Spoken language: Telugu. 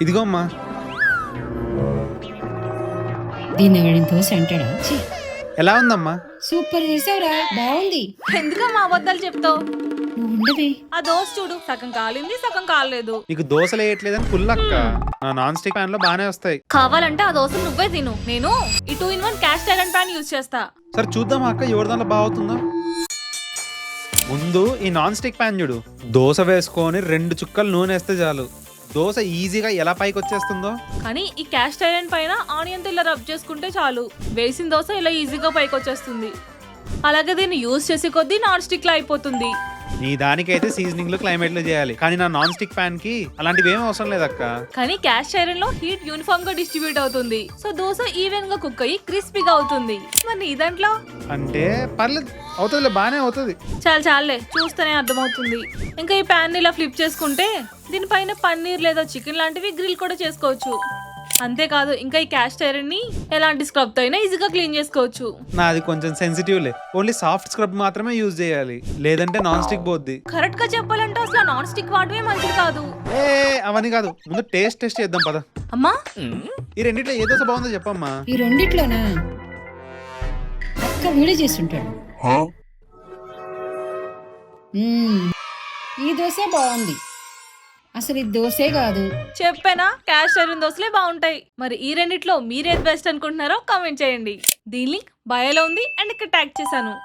ఇదిగో అమ్మా. దీన్ని ఎవరిని దోశ అంటాడా? ఛీ, ఎలా ఉందమ్మా? సూపర్ చేసావురా, బాగుంది. ఎందుకమ్మా అబద్ధాలు చెప్తావు? నువ్వు ఉండవే. ఆ దోశ చూడు, సగం కాలింది సగం కాలేదు. నీకు దోశలు వేయట్లేదని పుల్లక్క. నా నాన్ స్టిక్ ప్యాన్ లో బానే వస్తాయి. కావాలంటే ఆ దోశ నువ్వే తిను. నేను ఈ 2-in-1 cast iron pan use చేస్తా. సరే చూద్దాం అక్క, ఎవరి దాంట్లో బాగా అవుతుందో. ముందు ఈ నాన్ స్టిక్ ప్యాన్ చూడు. దోశ వేసుకొని 2 చుక్కలు నూనె వేస్తే చాలు, దోశ ఈజీగా ఎలా పైకి వచ్చేస్తుందో. కానీ ఈ క్యాస్ట్ ఐరన్ పైన ఆనియన్ తో ఇలా రబ్ చేసుకుంటే చాలు, వేసిన దోశ ఇలా ఈజీగా పైకి వచ్చేస్తుంది. అలాగే దీన్ని యూజ్ చేసే కొద్దీ నాన్ స్టిక్ లా అయిపోతుంది. నీ దానికైతే సీజనింగ్ లో క్లైమేట్ లో చేయాలి, కానీ నా నాన్ స్టిక్ ప్యాన్ కి అలాంటివి ఏం అవసరం లేదక్క. కానీ క్యాస్ట్ ఐరన్ లో హీట్ యూనిఫామ్ గా డిస్ట్రిబ్యూట్ అవుతుంది, సో దోశ ఈవెన్ గా కుక్ అయ్యి క్రిస్పీగా అవుతుంది. మరి నీ దాంట్లో అంటే పర్లేదు, అవుతుందిలే, బానే అవుతుంది. చాలే చూస్తేనే అర్థమవుతుంది. ఇంకా ఈ ప్యాన్ ఇలా ఫ్లిప్ చేసుకుంటే దీనిపైన పన్నీర్ లేదా చికెన్ లాంటివి గ్రిల్ కూడా చేసుకోవచ్చు. అంతేకాదు ఇంకా ఈ క్యాస్ట్ ఐరన్ ని ఎలాంటి స్క్రబ్ తో అయినా ఈజీగా క్లీన్ చేసుకోవచ్చు. నాది కొంచెం సెన్సిటివ్లే, ఓన్లీ సాఫ్ట్ స్క్రబ్ మాత్రమే యూజ్ చేయాలి, లేదంటే నాన్ స్టిక్ పోద్ది. కరెక్ట్ గా చెప్పాలంటే అసలు నాన్ స్టిక్ వాడమే మంచిది కాదు. ఏ అవన్నీ కాదు, ముందు టేస్ట్ చేద్దాం పద. అమ్మా, ఈ రెండిట్లో ఏ దోశ బాగుందో చెప్పమ్మా. ఈ రెండిట్లోనా? అక్క వీడియో చేస్తుంటాడు. ఈ దోశ బాగుంది. అసలు ఇది దోశే కాదు. చెప్పానా క్యాస్ట్ ఐరన్ దోశలే బాగుంటాయి. మరి ఈ రెండిట్లో మీరేది బెస్ట్ అనుకుంటున్నారో కామెంట్ చేయండి. దీని లింక్ బయోలో ఉంది అండ్ ఇక్కడ ట్యాగ్ చేశాను.